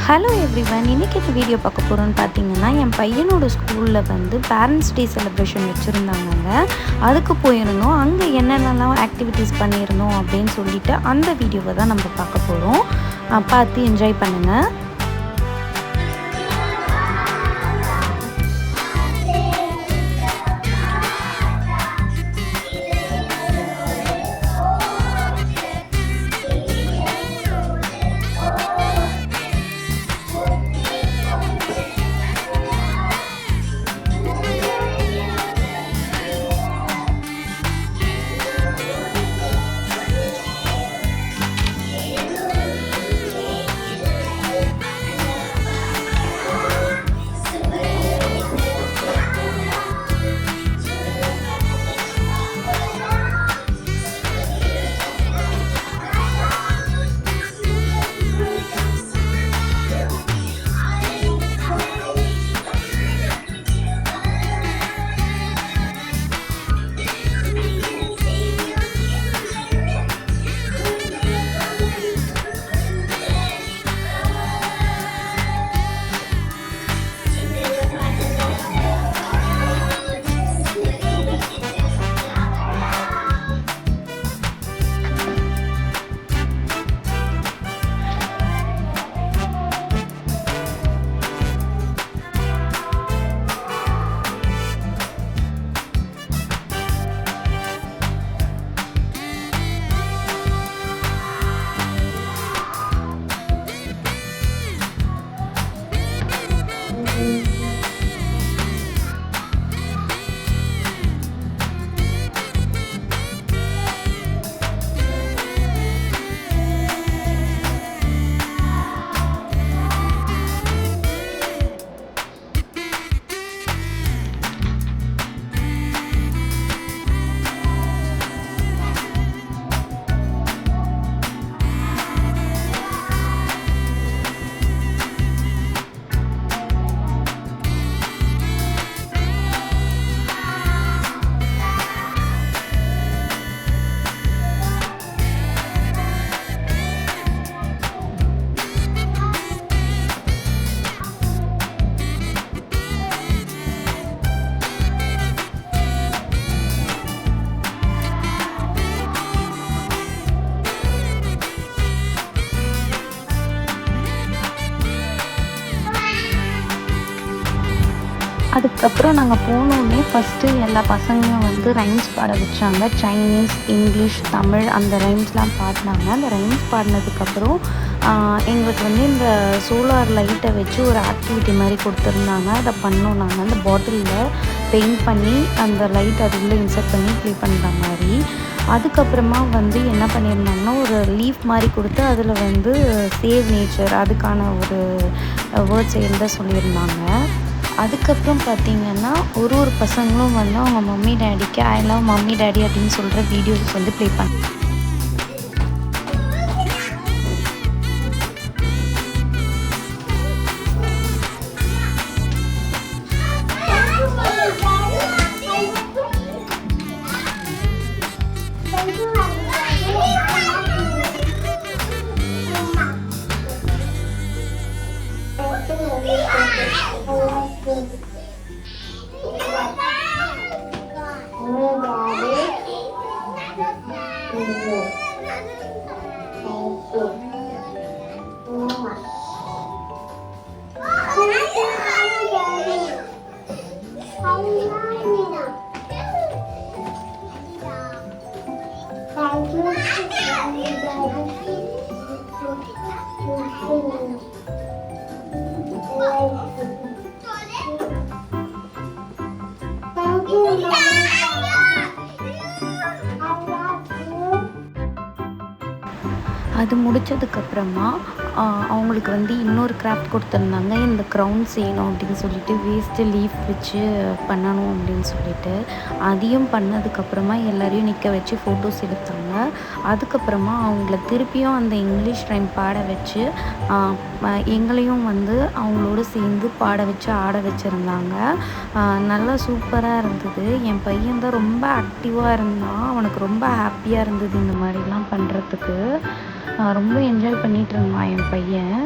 Hello everyone, இன்றைக்கி இந்த video பார்க்க போகிறோன்னு பார்த்தீங்கன்னா, என் பையனோட ஸ்கூலில் வந்து பேரண்ட்ஸ் டே செலிப்ரேஷன் வச்சுருந்தாங்கங்க. அதுக்கு போயிருந்தோம். அங்கே என்னென்னலாம் ஆக்டிவிட்டீஸ் பண்ணியிருந்தோம் அப்படின்னு சொல்லிட்டு அந்த வீடியோவை தான் நம்ம பார்க்க போகிறோம். பார்த்து என்ஜாய் பண்ணுங்கள். அதுக்கப்புறம் நாங்கள் போனோடனே ஃபஸ்ட்டு எல்லா பசங்களும் வந்து ரைம்ஸ் பாட வச்சாங்க. சைனீஸ், இங்கிலீஷ், தமிழ் அந்த ரைம்ஸ்லாம் பாடினாங்க. அந்த ரைம்ஸ் பாடினதுக்கப்புறம் எங்களுக்கு வந்து இந்த சோலார் லைட்டை வச்சு ஒரு ஆக்டிவிட்டி மாதிரி கொடுத்துருந்தாங்க. அதை பண்ணோம். நாங்கள் அந்த பாட்டிலில் பெயிண்ட் பண்ணி அந்த லைட் அது உள்ளே இன்சர்ட் பண்ணி ப்ளே பண்ணுற மாதிரி. அதுக்கப்புறமா வந்து என்ன பண்ணியிருந்தாங்கன்னா, ஒரு லீஃப் மாதிரி கொடுத்து அதில் வந்து சேவ் நேச்சர் அதுக்கான ஒரு வேர்ட்ஸ் எழுத சொல்லியிருந்தாங்க. அதுக்கப்புறம் பார்த்திங்கன்னா ஒரு பசங்களும் வந்து அவங்க மம்மி டேடிக்கு ஐ லவ் மம்மி டேடி அப்படின்னு சொல்கிற வீடியோஸ் வந்து ப்ளே பண்ணாங்க. அது முடித்ததுக்கப்புறமா அவங்களுக்கு வந்து இன்னொரு கிராஃப்ட் கொடுத்துருந்தாங்க. இந்த க்ரௌன் செய்யணும் அப்படின்னு சொல்லிட்டு வேஸ்ட்டு லீஃப் வச்சு பண்ணணும் அப்படின்னு சொல்லிட்டு அதையும் பண்ணதுக்கப்புறமா எல்லோரையும் நிற்க வச்சு ஃபோட்டோஸ் எடுத்தாங்க. அதுக்கப்புறமா அவங்கள திருப்பியும் அந்த இங்கிலீஷ் ரைம் பாட வச்சு எங்களையும் வந்து அவங்களோட சேர்ந்து பாட வச்சு ஆட வச்சுருந்தாங்க. நல்லா சூப்பராக இருந்தது. என் பையன் தான் ரொம்ப ஆக்டிவாக இருந்தான். அவனுக்கு ரொம்ப ஹாப்பியாக இருந்தது இந்த மாதிரிலாம் பண்ணுறதுக்கு. ரொம்ப என்ஜாய் பண்ணிகிட்டு இருந்தான் என் பையன்.